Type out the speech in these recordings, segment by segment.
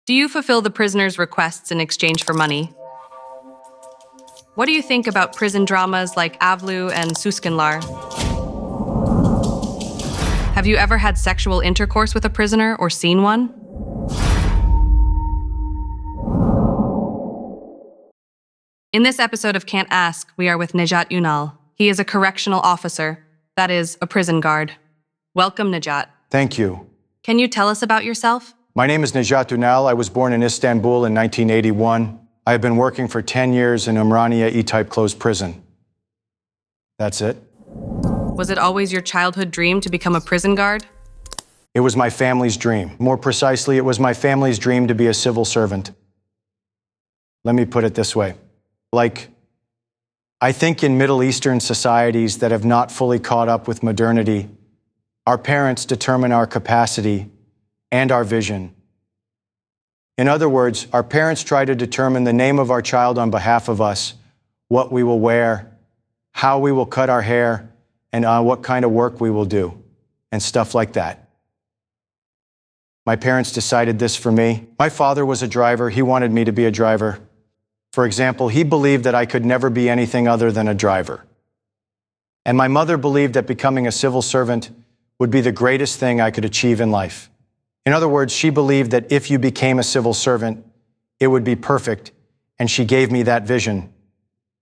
Do you fulfill the prisoner's requests in exchange for money? What do you think about prison dramas like Avlu and Suskinlar? Have you ever had sexual intercourse with a prisoner or seen one? In this episode of Can't Ask, we are with Najat Unal. He is a correctional officer, that is, a prison guard. Welcome, Najat. Thank you. Can you tell us about yourself? My name is Najat Unal. I was born in Istanbul in 1981. I have been working for 10 years in Umraniye E-type closed prison. That's it. Was it always your childhood dream to become a prison guard? It was my family's dream. More precisely, it was my family's dream to be a civil servant. Let me put it this way. I think in Middle Eastern societies that have not fully caught up with modernity, our parents determine our capacity and our vision. In other words, our parents try to determine the name of our child on behalf of us, what we will wear, how we will cut our hair, and what kind of work we will do, and stuff like that. My parents decided this for me. My father was a driver. He wanted me to be a driver. For example, he believed that I could never be anything other than a driver. And my mother believed that becoming a civil servant would be the greatest thing I could achieve in life. In other words, she believed that if you became a civil servant, it would be perfect, and she gave me that vision.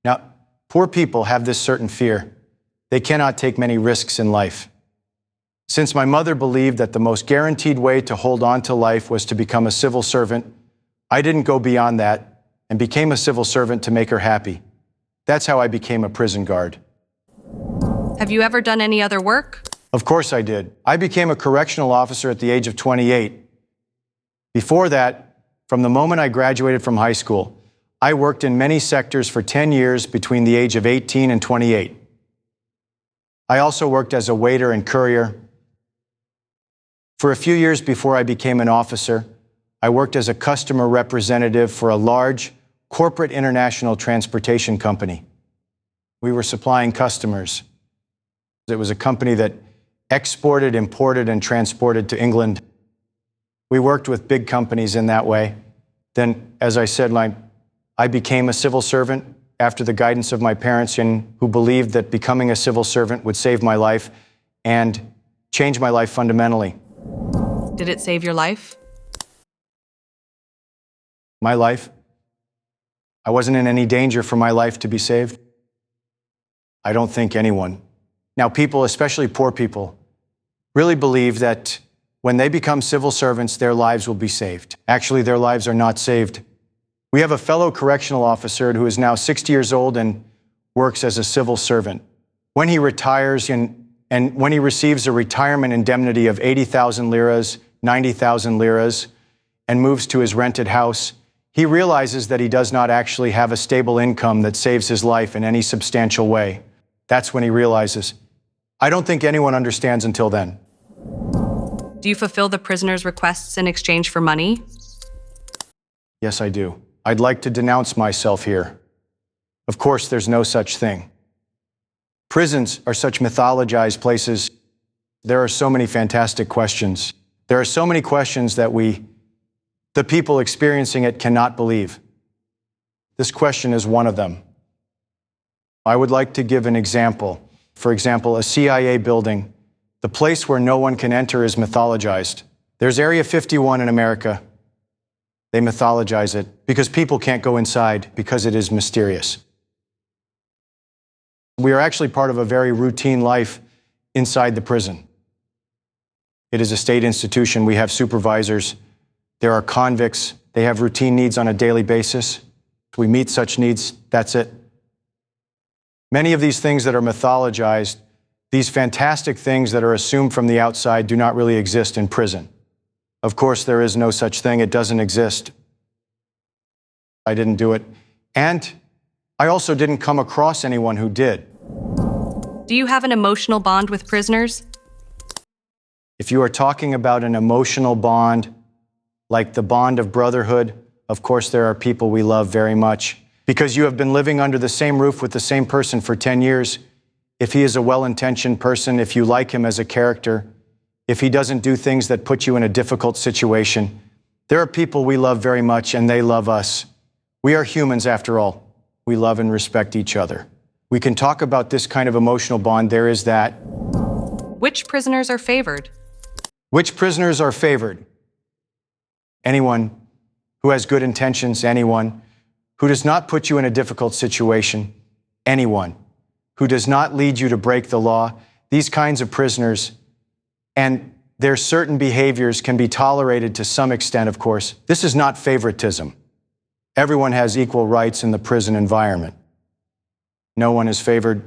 Now, poor people have this certain fear. They cannot take many risks in life. Since my mother believed that the most guaranteed way to hold on to life was to become a civil servant, I didn't go beyond that and became a civil servant to make her happy. That's how I became a prison guard. Have you ever done any other work? Of course I did. I became a correctional officer at the age of 28. Before that, from the moment I graduated from high school, I worked in many sectors for 10 years between the age of 18 and 28. I also worked as a waiter and courier. For a few years before I became an officer, I worked as a customer representative for a large corporate international transportation company. We were supplying customers. It was a company that exported, imported, and transported to England. We worked with big companies in that way. Then, as I said, I became a civil servant after the guidance of my parents, who believed that becoming a civil servant would save my life and change my life fundamentally. Did it save your life? My life? I wasn't in any danger for my life to be saved. I don't think anyone. Now, people, especially poor people, really believe that when they become civil servants, their lives will be saved. Actually, their lives are not saved. We have a fellow correctional officer who is now 60 years old and works as a civil servant. When he retires and when he receives a retirement indemnity of 80,000 liras, 90,000 liras, and moves to his rented house, he realizes that he does not actually have a stable income that saves his life in any substantial way. That's when he realizes. I don't think anyone understands until then. Do you fulfill the prisoner's requests in exchange for money? Yes, I do. I'd like to denounce myself here. Of course, there's no such thing. Prisons are such mythologized places. There are so many fantastic questions. There are so many questions that the people experiencing it, cannot believe. This question is one of them. I would like to give an example. For example, a CIA building. The place where no one can enter is mythologized. There's Area 51 in America. They mythologize it because people can't go inside because it is mysterious. We are actually part of a very routine life inside the prison. It is a state institution. We have supervisors. There are convicts. They have routine needs on a daily basis. We meet such needs. That's it. Many of these things that are mythologized, these fantastic things that are assumed from the outside, do not really exist in prison. Of course, there is no such thing. It doesn't exist. I didn't do it. And I also didn't come across anyone who did. Do you have an emotional bond with prisoners? If you are talking about an emotional bond, like the bond of brotherhood, of course there are people we love very much. Because you have been living under the same roof with the same person for 10 years, if he is a well-intentioned person, if you like him as a character, if he doesn't do things that put you in a difficult situation, There are people we love very much and they love us. We are humans after all. We love and respect each other. We can talk about this kind of emotional bond. There is that. Which prisoners are favored? Which prisoners are favored? Anyone who has good intentions, anyone who does not put you in a difficult situation, anyone who does not lead you to break the law. These kinds of prisoners and their certain behaviors can be tolerated to some extent, of course. This is not favoritism. Everyone has equal rights in the prison environment. No one is favored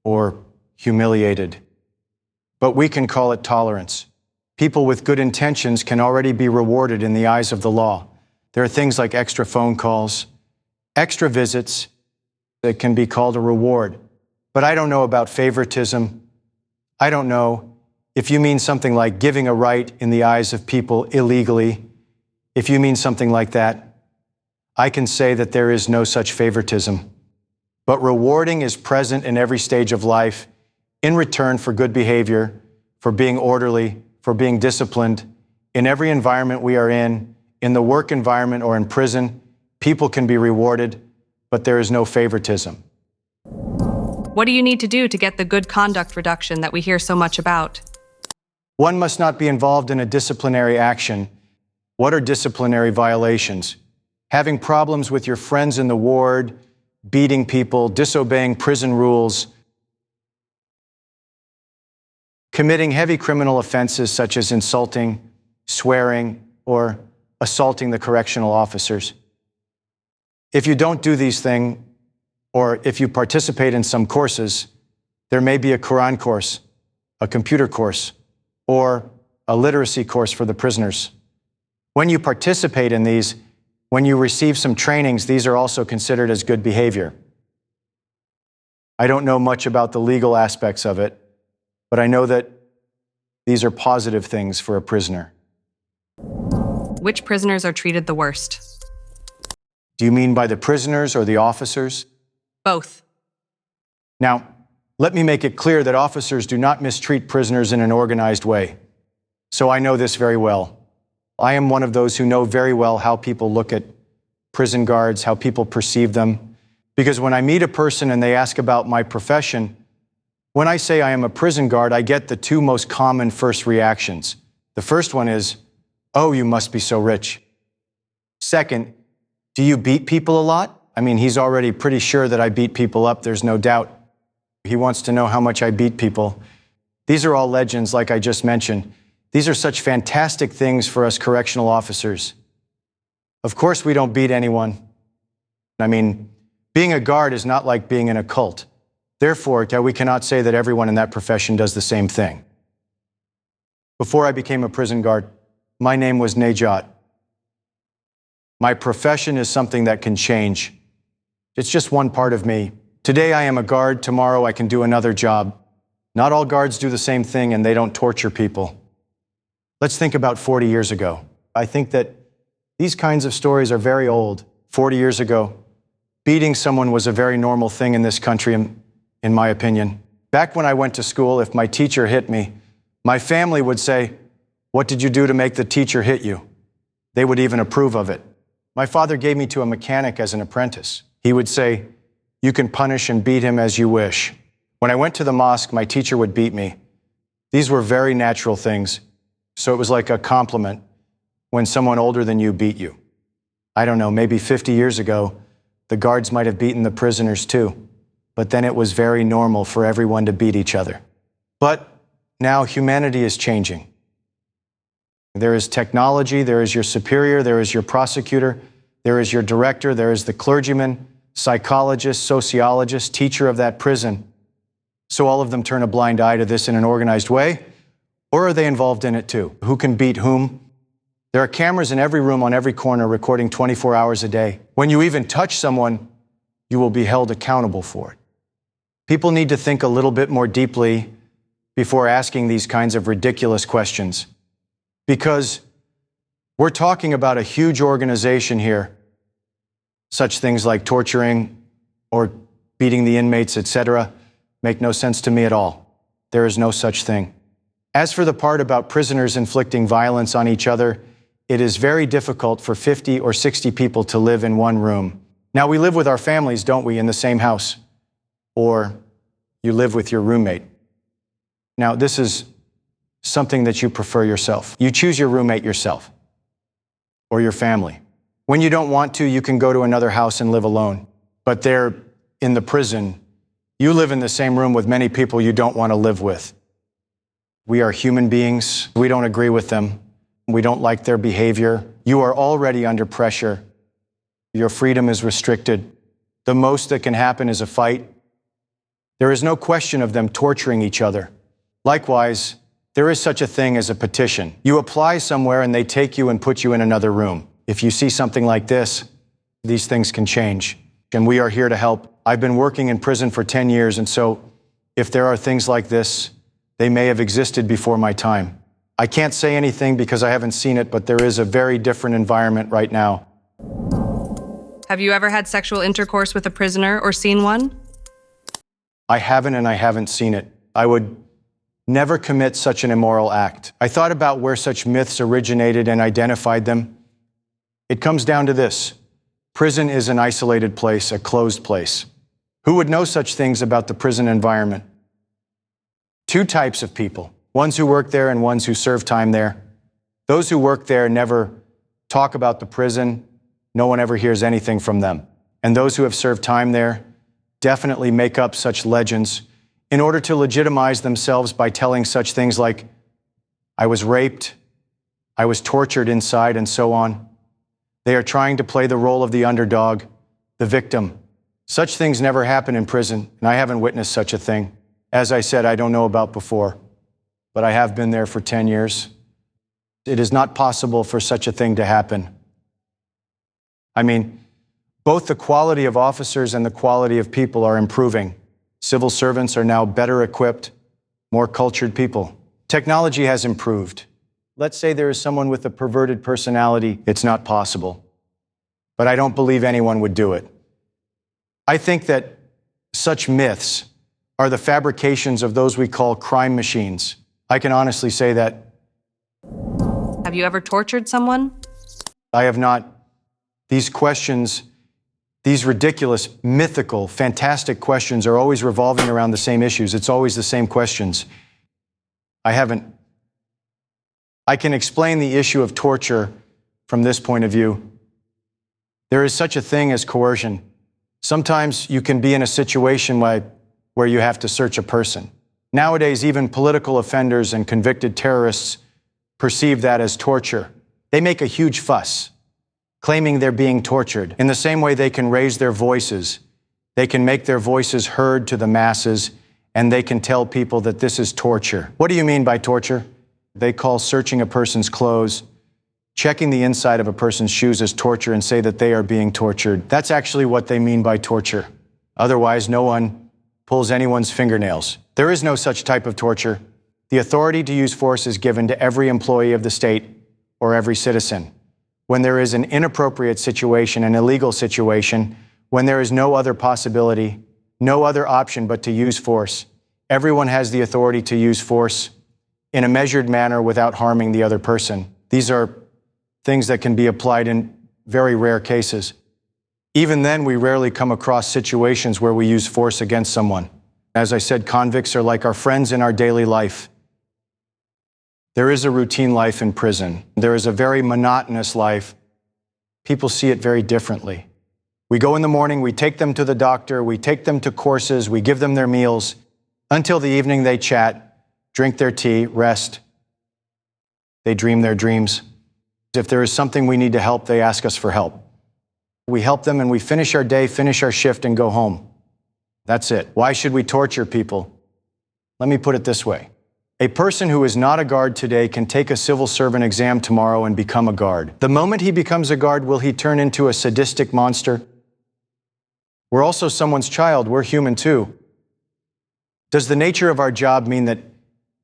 or humiliated. But we can call it tolerance. People with good intentions can already be rewarded in the eyes of the law. There are things like extra phone calls, extra visits that can be called a reward. But I don't know about favoritism. I don't know if you mean something like giving a right in the eyes of people illegally. If you mean something like that, I can say that there is no such favoritism. But rewarding is present in every stage of life in return for good behavior, for being orderly, for being disciplined. In every environment we are in the work environment or in prison, people can be rewarded, but there is no favoritism. What do you need to do to get the good conduct reduction that we hear so much about? One must not be involved in a disciplinary action. What are disciplinary violations? Having problems with your friends in the ward, beating people, disobeying prison rules, committing heavy criminal offenses such as insulting, swearing, or assaulting the correctional officers. If you don't do these things, or if you participate in some courses, there may be a Quran course, a computer course, or a literacy course for the prisoners. When you participate in these, when you receive some trainings, these are also considered as good behavior. I don't know much about the legal aspects of it, but I know that these are positive things for a prisoner. Which prisoners are treated the worst? Do you mean by the prisoners or the officers? Both. Now, let me make it clear that officers do not mistreat prisoners in an organized way. So I know this very well. I am one of those who know very well how people look at prison guards, how people perceive them. Because when I meet a person and they ask about my profession, when I say I am a prison guard, I get the two most common first reactions. The first one is, "Oh, you must be so rich." Second, "Do you beat people a lot?" I mean, he's already pretty sure that I beat people up, there's no doubt. He wants to know how much I beat people. These are all legends, like I just mentioned. These are such fantastic things for us correctional officers. Of course, we don't beat anyone. I mean, being a guard is not like being in a cult. Therefore, we cannot say that everyone in that profession does the same thing. Before I became a prison guard, my name was Najat. My profession is something that can change. It's just one part of me. Today I am a guard, tomorrow I can do another job. Not all guards do the same thing and they don't torture people. Let's think about 40 years ago. I think that these kinds of stories are very old. 40 years ago, beating someone was a very normal thing in this country, in my opinion. Back when I went to school, if my teacher hit me, my family would say, "What did you do to make the teacher hit you?" They would even approve of it. My father gave me to a mechanic as an apprentice. He would say, "You can punish and beat him as you wish." When I went to the mosque, my teacher would beat me. These were very natural things. So it was like a compliment when someone older than you beat you. I don't know, maybe 50 years ago, the guards might have beaten the prisoners too. But then it was very normal for everyone to beat each other. But now humanity is changing. There is technology, there is your superior, there is your prosecutor, there is your director, there is the clergyman, psychologist, sociologist, teacher of that prison. So all of them turn a blind eye to this in an organized way, or are they involved in it too? Who can beat whom? There are cameras in every room on every corner recording 24 hours a day. When you even touch someone, you will be held accountable for it. People need to think a little bit more deeply before asking these kinds of ridiculous questions. Because we're talking about a huge organization here. Such things like torturing or beating the inmates, etc., make no sense to me at all. There is no such thing. As for the part about prisoners inflicting violence on each other, it is very difficult for 50 or 60 people to live in one room. Now, we live with our families, don't we, in the same house? Or you live with your roommate. Now, this is something that you prefer yourself. You choose your roommate yourself or your family. When you don't want to, you can go to another house and live alone. But there, in the prison, you live in the same room with many people you don't want to live with. We are human beings. We don't agree with them. We don't like their behavior. You are already under pressure. Your freedom is restricted. The most that can happen is a fight. There is no question of them torturing each other. Likewise, there is such a thing as a petition. You apply somewhere and they take you and put you in another room. If you see something like this, these things can change. And we are here to help. I've been working in prison for 10 years, and so if there are things like this, they may have existed before my time. I can't say anything because I haven't seen it, but there is a very different environment right now. Have you ever had sexual intercourse with a prisoner or seen one? I haven't, and I haven't seen it. I would never commit such an immoral act. I thought about where such myths originated and identified them. It comes down to this. Prison is an isolated place, a closed place. Who would know such things about the prison environment? Two types of people, ones who work there and ones who serve time there. Those who work there never talk about the prison. No one ever hears anything from them. And those who have served time there definitely make up such legends in order to legitimize themselves by telling such things like, I was raped, I was tortured inside, and so on. They are trying to play the role of the underdog, the victim. Such things never happen in prison, and I haven't witnessed such a thing. As I said, I don't know about before, but I have been there for 10 years. It is not possible for such a thing to happen. I mean, both the quality of officers and the quality of people are improving. Civil servants are now better equipped, more cultured people. Technology has improved. Let's say there is someone with a perverted personality. It's not possible. But I don't believe anyone would do it. I think that such myths are the fabrications of those we call crime machines. I can honestly say that. Have you ever tortured someone? I have not. These questions, these ridiculous, mythical, fantastic questions are always revolving around the same issues. It's always the same questions. I haven't. I can explain the issue of torture from this point of view. There is such a thing as coercion. Sometimes you can be in a situation where you have to search a person. Nowadays, even political offenders and convicted terrorists perceive that as torture. They make a huge fuss, claiming they're being tortured. In the same way they can raise their voices, they can make their voices heard to the masses, and they can tell people that this is torture. What do you mean by torture? They call searching a person's clothes, checking the inside of a person's shoes as torture and say that they are being tortured. That's actually what they mean by torture. Otherwise, no one pulls anyone's fingernails. There is no such type of torture. The authority to use force is given to every employee of the state or every citizen. When there is an inappropriate situation, an illegal situation, when there is no other possibility, no other option but to use force, everyone has the authority to use force in a measured manner without harming the other person. These are things that can be applied in very rare cases. Even then, we rarely come across situations where we use force against someone. As I said, convicts are like our friends in our daily life. There is a routine life in prison. There is a very monotonous life. People see it very differently. We go in the morning, we take them to the doctor, we take them to courses, we give them their meals. Until the evening, they chat, drink their tea, rest. They dream their dreams. If there is something we need to help, they ask us for help. We help them and we finish our day, finish our shift, and go home. That's it. Why should we torture people? Let me put it this way. A person who is not a guard today can take a civil servant exam tomorrow and become a guard. The moment he becomes a guard, will he turn into a sadistic monster? We're also someone's child. We're human too. Does the nature of our job mean that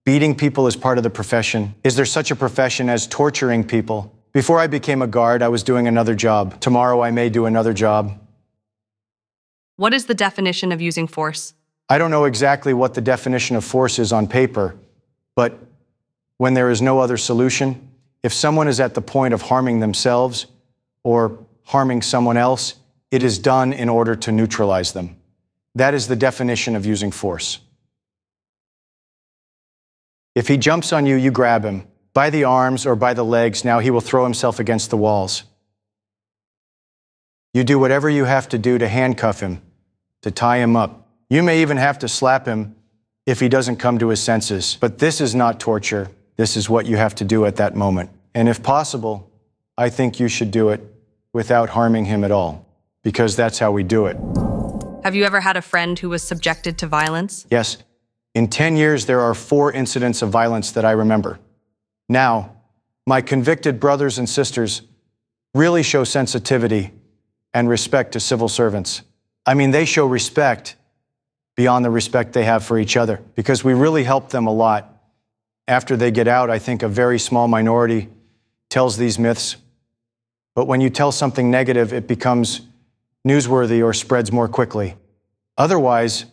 beating people is part of the profession? Is there such a profession as torturing people? Before I became a guard, I was doing another job. Tomorrow I may do another job. What is the definition of using force? I don't know exactly what the definition of force is on paper, but when there is no other solution, If someone is at the point of harming themselves or harming someone else, it is done in order to neutralize them. That is the definition of using force. If he jumps on you, you grab him by the arms or by the legs. Now he will throw himself against the walls. You do whatever you have to do to handcuff him, to tie him up. You may even have to slap him if he doesn't come to his senses. But this is not torture. This is what you have to do at that moment. And if possible, I think you should do it without harming him at all, because that's how we do it. Have you ever had a friend who was subjected to violence? Yes. In 10 years, there are 4 incidents of violence that I remember. Now, my convicted brothers and sisters really show sensitivity and respect to civil servants. I mean, they show respect beyond the respect they have for each other, because we really help them a lot. After they get out, I think a very small minority tells these myths. But when you tell something negative, it becomes newsworthy or spreads more quickly. Otherwise,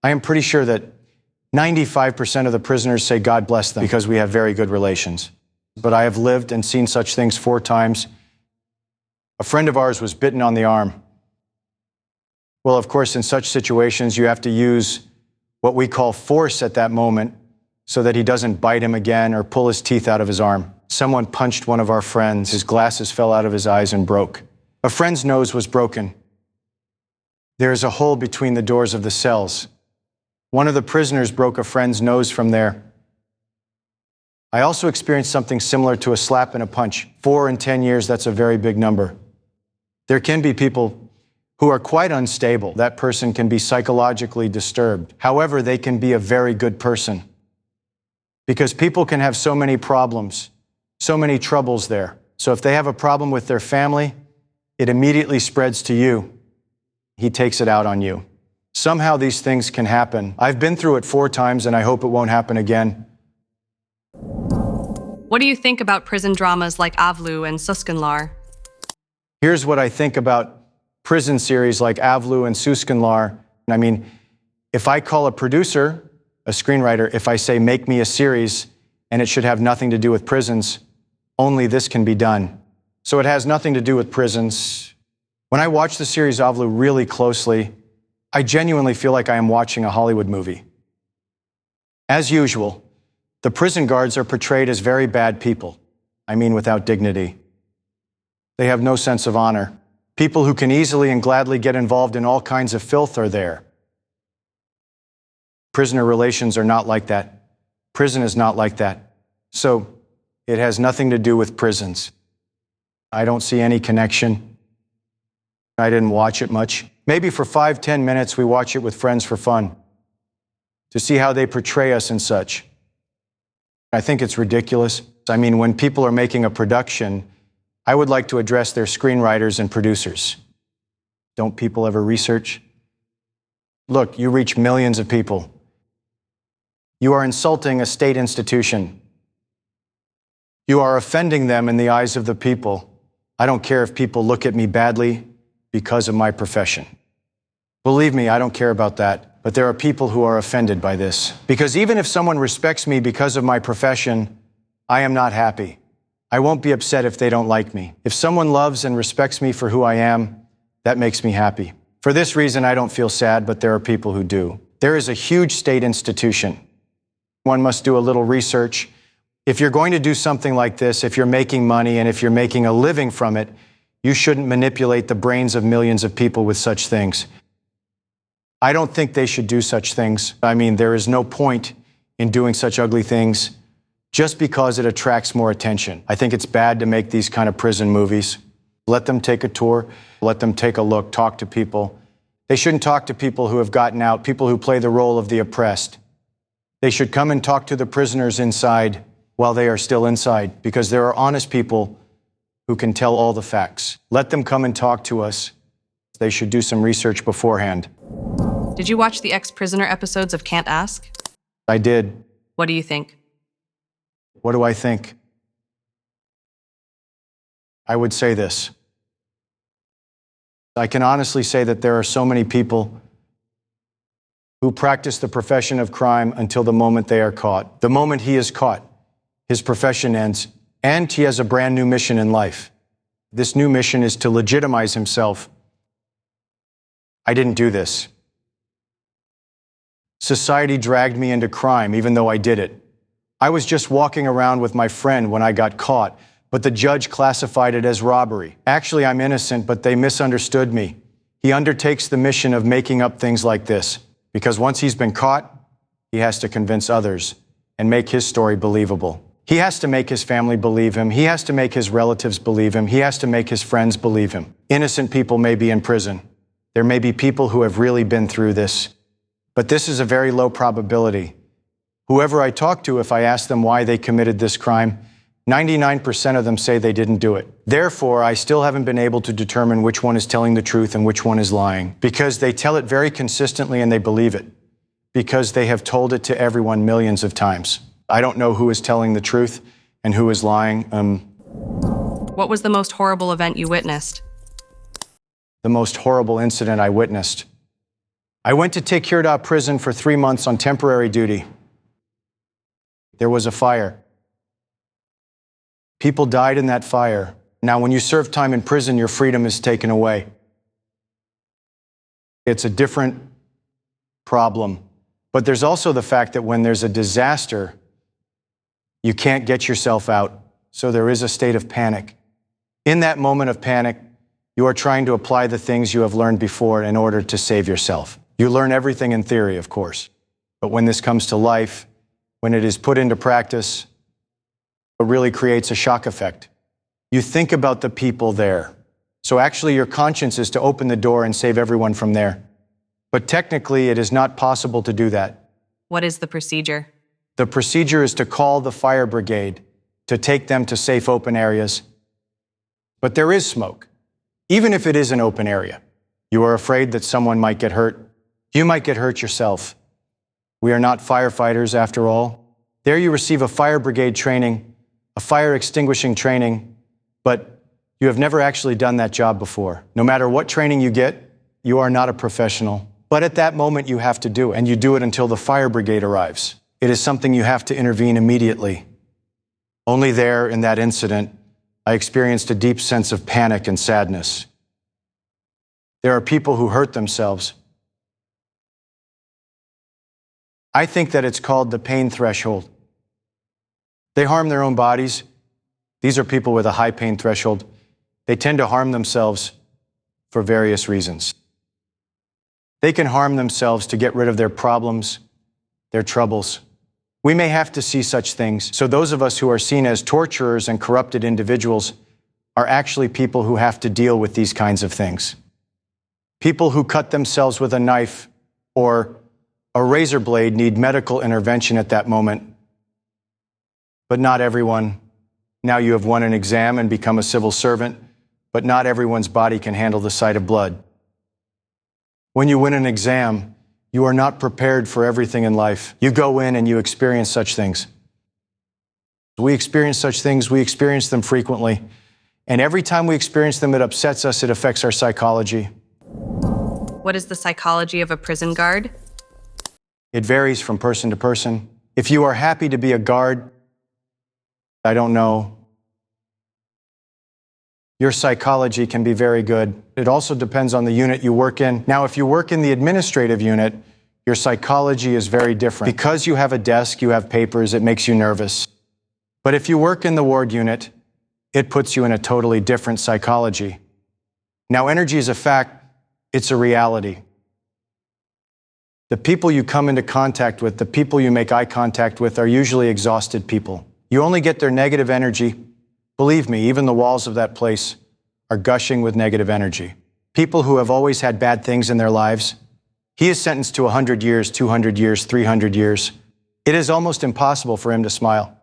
I am pretty sure that 95% of the prisoners say God bless them because we have very good relations. But I have lived and seen such things 4 times. A friend of ours was bitten on the arm. Well, of course, in such situations, you have to use what we call force at that moment so that he doesn't bite him again or pull his teeth out of his arm. Someone punched one of our friends. His glasses fell out of his eyes and broke. A friend's nose was broken. There is a hole between the doors of the cells. One of the prisoners broke a friend's nose from there. I also experienced something similar to a slap and a punch. 4 in 10 years, that's a very big number. There can be people who are quite unstable. That person can be psychologically disturbed. However, they can be a very good person. Because people can have so many problems, so many troubles there. So if they have a problem with their family, it immediately spreads to you. He takes it out on you. Somehow these things can happen. I've been through it 4 times, and I hope it won't happen again. What do you think about prison dramas like Avlu and Suskanlar? Here's what I think about prison series like Avlu and Suskanlar. I mean, if I call a producer, a screenwriter, if I say, make me a series, and it should have nothing to do with prisons, only this can be done. So it has nothing to do with prisons. When I watch the series Avlu really closely, I genuinely feel like I am watching a Hollywood movie. As usual, the prison guards are portrayed as very bad people. I mean, without dignity. They have no sense of honor. People who can easily and gladly get involved in all kinds of filth are there. Prisoner relations are not like that. Prison is not like that. So it has nothing to do with prisons. I don't see any connection. I didn't watch it much. Maybe for 5-10 minutes we watch it with friends for fun, to see how they portray us and such. I think it's ridiculous. I mean, when people are making a production, I would like to address their screenwriters and producers. Don't people ever research? Look, you reach millions of people. You are insulting a state institution. You are offending them in the eyes of the people. I don't care if people look at me badly because of my profession. Believe me, I don't care about that. But there are people who are offended by this. Because even if someone respects me because of my profession, I am not happy. I won't be upset if they don't like me. If someone loves and respects me for who I am, that makes me happy. For this reason, I don't feel sad, but there are people who do. There is a huge state institution. One must do a little research. If you're going to do something like this, if you're making money and if you're making a living from it, you shouldn't manipulate the brains of millions of people with such things. I don't think they should do such things. I mean, there is no point in doing such ugly things just because it attracts more attention. I think it's bad to make these kind of prison movies. Let them take a tour, let them take a look, talk to people. They shouldn't talk to people who have gotten out, people who play the role of the oppressed. They should come and talk to the prisoners inside while they are still inside, because there are honest people who can tell all the facts. Let them come and talk to us. They should do some research beforehand. Did you watch the ex-prisoner episodes of Can't Ask? I did. What do you think? What do I think? I would say this. I can honestly say that there are so many people who practice the profession of crime until the moment they are caught. The moment he is caught, his profession ends. And he has a brand new mission in life. This new mission is to legitimize himself. I didn't do this. Society dragged me into crime even though I did it. I was just walking around with my friend when I got caught, but the judge classified it as robbery. Actually, I'm innocent, but they misunderstood me. He undertakes the mission of making up things like this, because once he's been caught, he has to convince others and make his story believable. He has to make his family believe him. He has to make his relatives believe him. He has to make his friends believe him. Innocent people may be in prison. There may be people who have really been through this, but this is a very low probability. Whoever I talk to, if I ask them why they committed this crime, 99% of them say they didn't do it. Therefore, I still haven't been able to determine which one is telling the truth and which one is lying, because they tell it very consistently and they believe it, because they have told it to everyone millions of times. I don't know who is telling the truth and who is lying. What was the most horrible event you witnessed? The most horrible incident I witnessed. I went to Tekirdağ prison for 3 months on temporary duty. There was a fire. People died in that fire. Now, when you serve time in prison, your freedom is taken away. It's a different problem. But there's also the fact that when there's a disaster, you can't get yourself out. So there is a state of panic. In that moment of panic, you are trying to apply the things you have learned before in order to save yourself. You learn everything in theory, of course. But when this comes to life, when it is put into practice, it really creates a shock effect. You think about the people there. So actually your conscience is to open the door and save everyone from there. But technically it is not possible to do that. What is the procedure? The procedure is to call the fire brigade to take them to safe open areas. But there is smoke, even if it is an open area. You are afraid that someone might get hurt. You might get hurt yourself. We are not firefighters after all. There you receive a fire brigade training, a fire extinguishing training, but you have never actually done that job before. No matter what training you get, you are not a professional. But at that moment you have to do it, and you do it until the fire brigade arrives. It is something you have to intervene immediately. Only there, in that incident, I experienced a deep sense of panic and sadness. There are people who hurt themselves. I think that it's called the pain threshold. They harm their own bodies. These are people with a high pain threshold. They tend to harm themselves for various reasons. They can harm themselves to get rid of their problems, their troubles. We may have to see such things. So those of us who are seen as torturers and corrupted individuals are actually people who have to deal with these kinds of things. People who cut themselves with a knife or a razor blade need medical intervention at that moment. But not everyone. Now you have won an exam and become a civil servant, but not everyone's body can handle the sight of blood. When you win an exam, you are not prepared for everything in life. You go in and you experience such things. We experience such things, we experience them frequently. And every time we experience them, it upsets us, it affects our psychology. What is the psychology of a prison guard? It varies from person to person. If you are happy to be a guard, I don't know. Your psychology can be very good. It also depends on the unit you work in. Now, if you work in the administrative unit, your psychology is very different. Because you have a desk, you have papers, it makes you nervous. But if you work in the ward unit, it puts you in a totally different psychology. Now, energy is a fact, it's a reality. The people you come into contact with, the people you make eye contact with, are usually exhausted people. You only get their negative energy. Believe me, even the walls of that place are gushing with negative energy. People who have always had bad things in their lives. He is sentenced to 100 years, 200 years, 300 years. It is almost impossible for him to smile.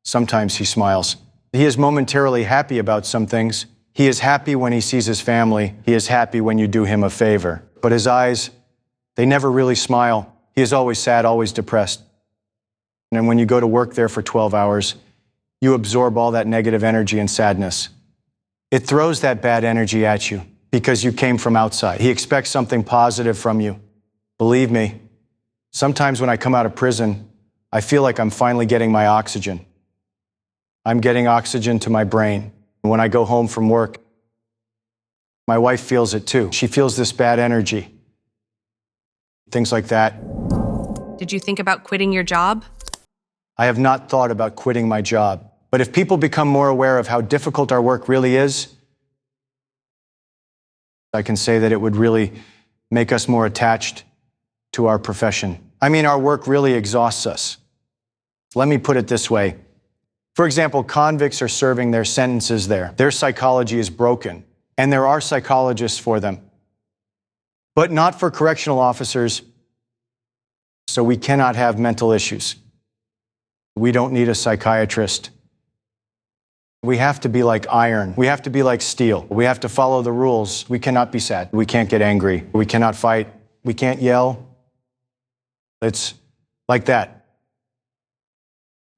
Sometimes he smiles. He is momentarily happy about some things. He is happy when he sees his family. He is happy when you do him a favor. But his eyes, they never really smile. He is always sad, always depressed. And when you go to work there for 12 hours, you absorb all that negative energy and sadness. It throws that bad energy at you because you came from outside. He expects something positive from you. Believe me, sometimes when I come out of prison, I feel like I'm finally getting my oxygen. I'm getting oxygen to my brain. When I go home from work, my wife feels it too. She feels this bad energy. Things like that. Did you think about quitting your job? I have not thought about quitting my job. But if people become more aware of how difficult our work really is, I can say that it would really make us more attached to our profession. I mean, our work really exhausts us. Let me put it this way. For example, convicts are serving their sentences there. Their psychology is broken, and there are psychologists for them. But not for correctional officers, so we cannot have mental issues. We don't need a psychiatrist. We have to be like iron. We have to be like steel. We have to follow the rules. We cannot be sad. We can't get angry. We cannot fight. We can't yell. It's like that.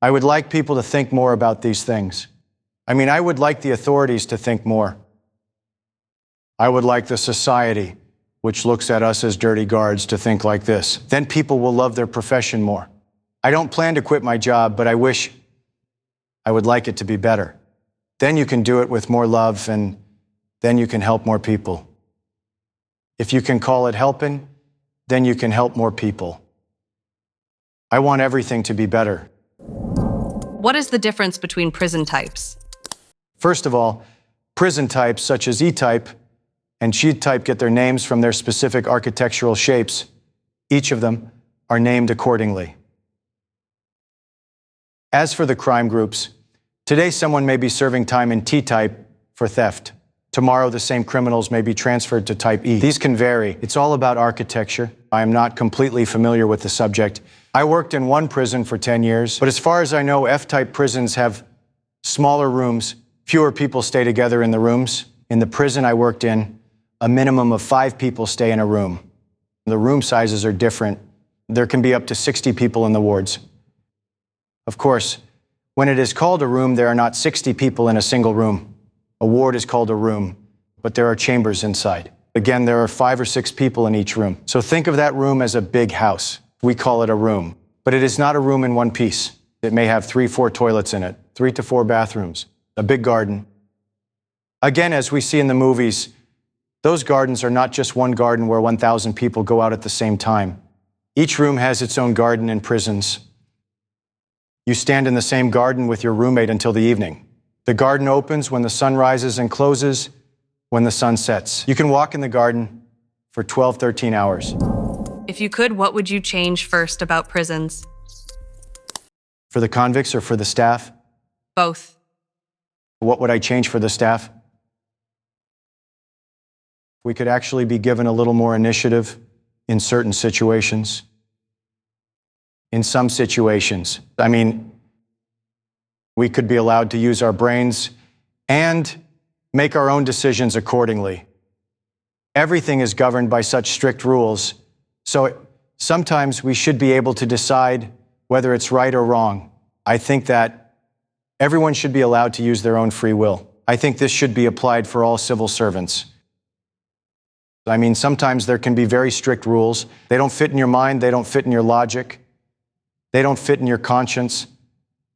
I would like people to think more about these things. I mean, I would like the authorities to think more. I would like the society, which looks at us as dirty guards, to think like this. Then people will love their profession more. I don't plan to quit my job, but I wish I would like it to be better. Then you can do it with more love, and then you can help more people. If you can call it helping, then you can help more people. I want everything to be better. What is the difference between prison types? First of all, prison types such as E-type and G-type get their names from their specific architectural shapes. Each of them are named accordingly. As for the crime groups, today someone may be serving time in T-type for theft. Tomorrow the same criminals may be transferred to type E. These can vary. It's all about architecture. I am not completely familiar with the subject. I worked in one prison for 10 years, but as far as I know, F-type prisons have smaller rooms. Fewer people stay together in the rooms. In the prison I worked in, a minimum of 5 people stay in a room. The room sizes are different. There can be up to 60 people in the wards. Of course, when it is called a room, there are not 60 people in a single room. A ward is called a room, but there are chambers inside. Again, there are 5 or 6 people in each room. So think of that room as a big house. We call it a room, but it is not a room in one piece. It may have 3, 4 toilets in it, 3 to 4 bathrooms, a big garden. Again, as we see in the movies, those gardens are not just one garden where 1,000 people go out at the same time. Each room has its own garden in prisons. You stand in the same garden with your roommate until the evening. The garden opens when the sun rises and closes when the sun sets. You can walk in the garden for 12, 13 hours. If you could, what would you change first about prisons? For the convicts or for the staff? Both. What would I change for the staff? We could actually be given a little more initiative in certain situations. In some situations, I mean, we could be allowed to use our brains and make our own decisions accordingly. Everything is governed by such strict rules, so sometimes we should be able to decide whether it's right or wrong. I think that everyone should be allowed to use their own free will. I think this should be applied for all civil servants. I mean, sometimes there can be very strict rules. They don't fit in your mind, they don't fit in your logic, they don't fit in your conscience,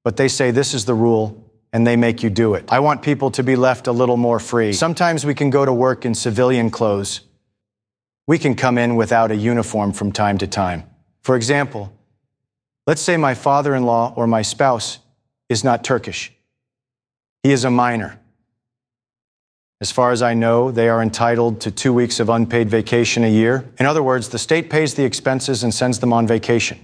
but they say this is the rule, and they make you do it. I want people to be left a little more free. Sometimes we can go to work in civilian clothes. We can come in without a uniform from time to time. For example, let's say my father-in-law or my spouse is not Turkish. He is a minor. As far as I know, they are entitled to 2 weeks of unpaid vacation a year. In other words, the state pays the expenses and sends them on vacation.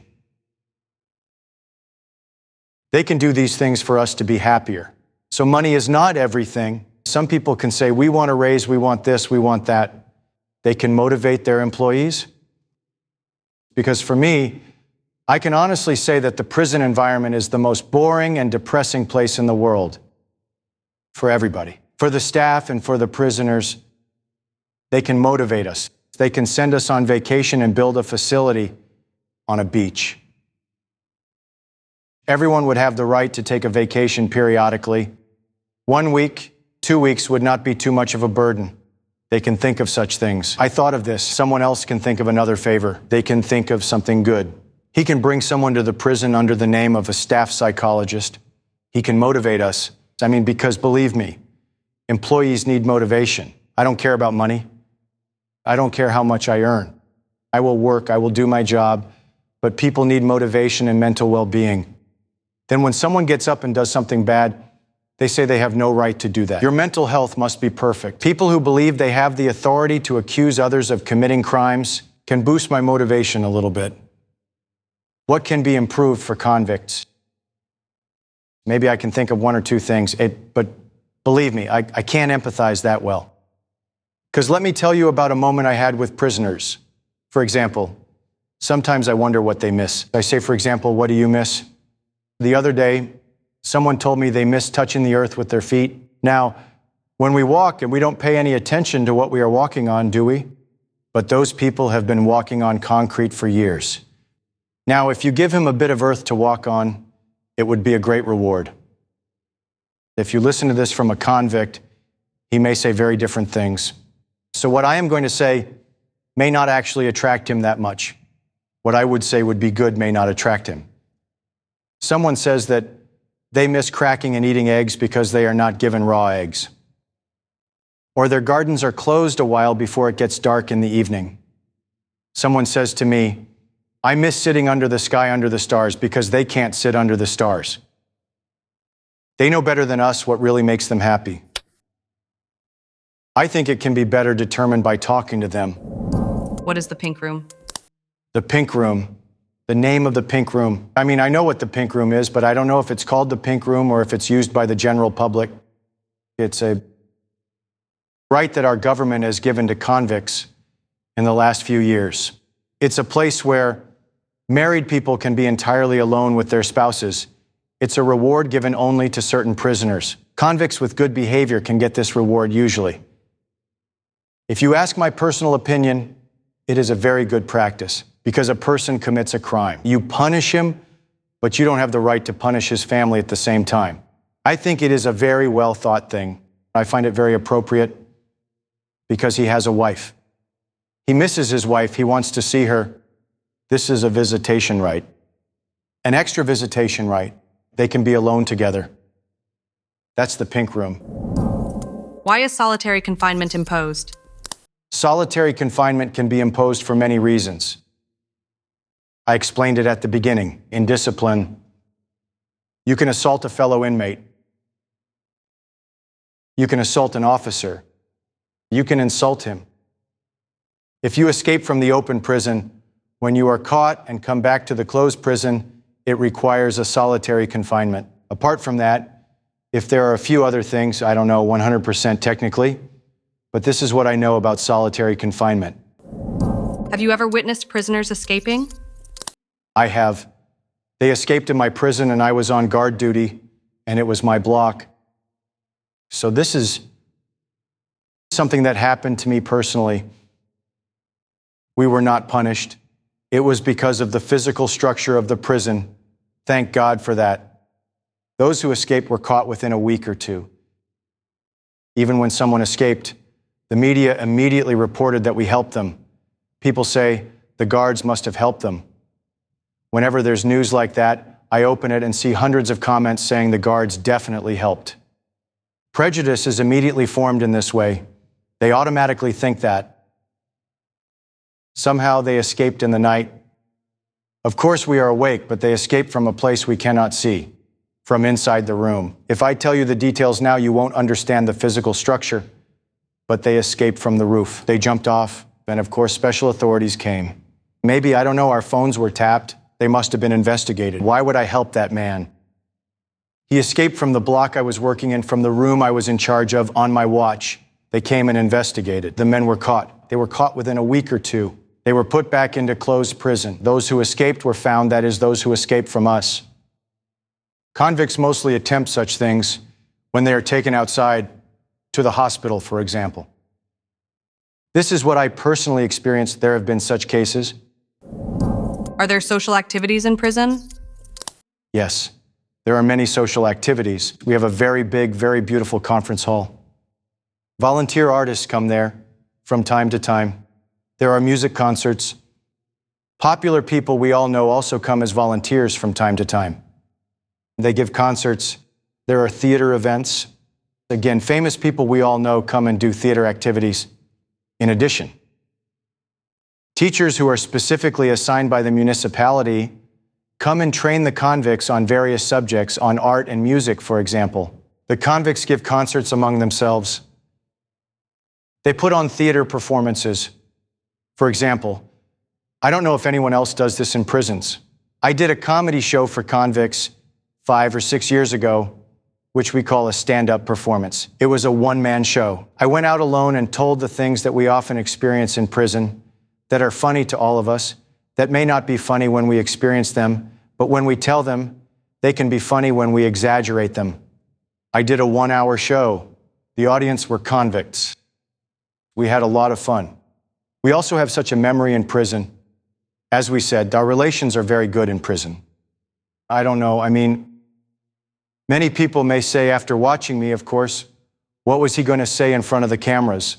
They can do these things for us to be happier. So money is not everything. Some people can say, we want a raise, we want this, we want that. They can motivate their employees. Because for me, I can honestly say that the prison environment is the most boring and depressing place in the world for everybody. For the staff and for the prisoners, they can motivate us. They can send us on vacation and build a facility on a beach. Everyone would have the right to take a vacation periodically. 1 week, 2 weeks would not be too much of a burden. They can think of such things. I thought of this. Someone else can think of another favor. They can think of something good. He can bring someone to the prison under the name of a staff psychologist. He can motivate us. Because believe me, employees need motivation. I don't care about money. I don't care how much I earn. I will work, I will do my job, but people need motivation and mental well-being. Then when someone gets up and does something bad, they say they have no right to do that. Your mental health must be perfect. People who believe they have the authority to accuse others of committing crimes can boost my motivation a little bit. What can be improved for convicts? Maybe I can think of one or two things, but believe me, I can't empathize that well. Because let me tell you about a moment I had with prisoners. For example, sometimes I wonder what they miss. I say, for example, what do you miss? The other day, someone told me they miss touching the earth with their feet. Now, when we walk and we don't pay any attention to what we are walking on, do we? But those people have been walking on concrete for years. Now, if you give him a bit of earth to walk on, it would be a great reward. If you listen to this from a convict, he may say very different things. So what I am going to say may not actually attract him that much. What I would say would be good may not attract him. Someone says that they miss cracking and eating eggs because they are not given raw eggs. Or their gardens are closed a while before it gets dark in the evening. Someone says to me, I miss sitting under the sky under the stars because they can't sit under the stars. They know better than us what really makes them happy. I think it can be better determined by talking to them. What is the pink room? The pink room. The name of the pink room. I know what the pink room is, but I don't know if it's called the pink room or if it's used by the general public. It's a right that our government has given to convicts in the last few years. It's a place where married people can be entirely alone with their spouses. It's a reward given only to certain prisoners. Convicts with good behavior can get this reward usually. If you ask my personal opinion, it is a very good practice because a person commits a crime. You punish him, but you don't have the right to punish his family at the same time. I think it is a very well thought thing. I find it very appropriate because he has a wife. He misses his wife. He wants to see her. This is a visitation right. An extra visitation right. They can be alone together. That's the pink room. Why is solitary confinement imposed? Solitary confinement can be imposed for many reasons. I explained it at the beginning. In discipline, you can assault a fellow inmate. You can assault an officer. You can insult him. If you escape from the open prison, when you are caught and come back to the closed prison, it requires a solitary confinement. Apart from that, if there are a few other things, I don't know 100% technically, but this is what I know about solitary confinement. Have you ever witnessed prisoners escaping? I have. They escaped in my prison and I was on guard duty and it was my block. So this is something that happened to me personally. We were not punished. It was because of the physical structure of the prison. Thank God for that. Those who escaped were caught within a week or two. Even when someone escaped, the media immediately reported that we helped them. People say the guards must have helped them. Whenever there's news like that, I open it and see hundreds of comments saying the guards definitely helped. Prejudice is immediately formed in this way. They automatically think that. Somehow they escaped in the night. Of course we are awake, but they escaped from a place we cannot see, from inside the room. If I tell you the details now, you won't understand the physical structure, but they escaped from the roof. They jumped off, and of course special authorities came. Maybe, I don't know, our phones were tapped. They must have been investigated. Why would I help that man? He escaped from the block I was working in, from the room I was in charge of on my watch. They came and investigated. The men were caught. They were caught within a week or two. They were put back into closed prison. Those who escaped were found, that is, those who escaped from us. Convicts mostly attempt such things when they are taken outside to the hospital, for example. This is what I personally experienced. There have been such cases. Are there social activities in prison? Yes, there are many social activities. We have a very big, very beautiful conference hall. Volunteer artists come there from time to time. There are music concerts. Popular people we all know also come as volunteers from time to time. They give concerts There are theater events. Again, famous people we all know come and do theater activities in addition. Teachers who are specifically assigned by the municipality come and train the convicts on various subjects, on art and music, for example. The convicts give concerts among themselves. They put on theater performances. For example, I don't know if anyone else does this in prisons. I did a comedy show for convicts 5 or 6 years ago, which we call a stand-up performance. It was a one-man show. I went out alone and told the things that we often experience in prison that are funny to all of us, that may not be funny when we experience them, but when we tell them, they can be funny when we exaggerate them. I did a 1-hour show. The audience were convicts. We had a lot of fun. We also have such a memory in prison. As we said, our relations are very good in prison. I don't know, many people may say after watching me, of course, what was he going to say in front of the cameras?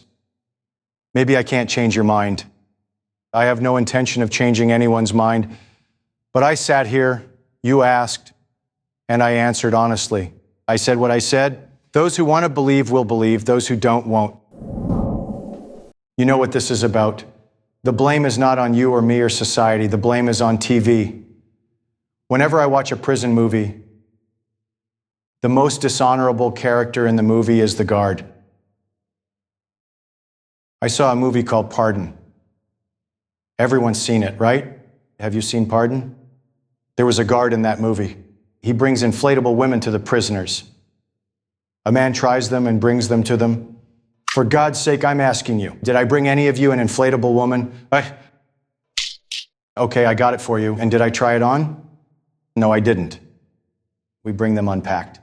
Maybe I can't change your mind. I have no intention of changing anyone's mind. But I sat here, you asked, and I answered honestly. I said what I said. Those who want to believe will believe. Those who don't won't. You know what this is about. The blame is not on you or me or society. The blame is on TV. Whenever I watch a prison movie, the most dishonorable character in the movie is the guard. I saw a movie called Pardon. Everyone's seen it, right? Have you seen Pardon? There was a guard in that movie. He brings inflatable women to the prisoners. A man tries them and brings them to them. For God's sake, I'm asking you, did I bring any of you an inflatable woman? Okay, I got it for you. And did I try it on? No, I didn't. We bring them unpacked.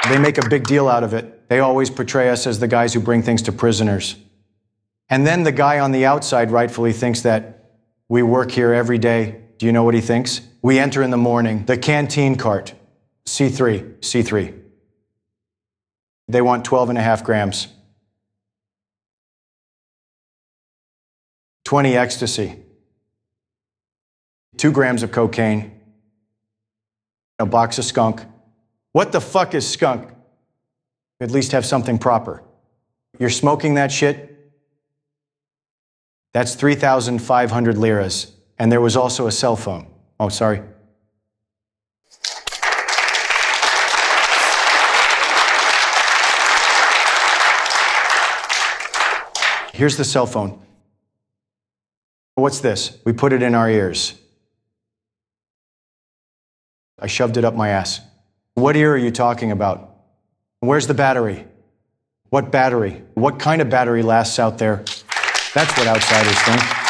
They make a big deal out of it. They always portray us as the guys who bring things to prisoners. And then the guy on the outside rightfully thinks that we work here every day. Do you know what he thinks? We enter in the morning, the canteen cart, C3. They want 12.5 grams. 20 ecstasy. 2 grams of cocaine. A box of skunk. What the fuck is skunk? At least have something proper. You're smoking that shit? That's 3,500 liras. And there was also a cell phone. Oh, sorry. Here's the cell phone. What's this? We put it in our ears. I shoved it up my ass. What ear are you talking about? Where's the battery? What battery? What kind of battery lasts out there? That's what outsiders think.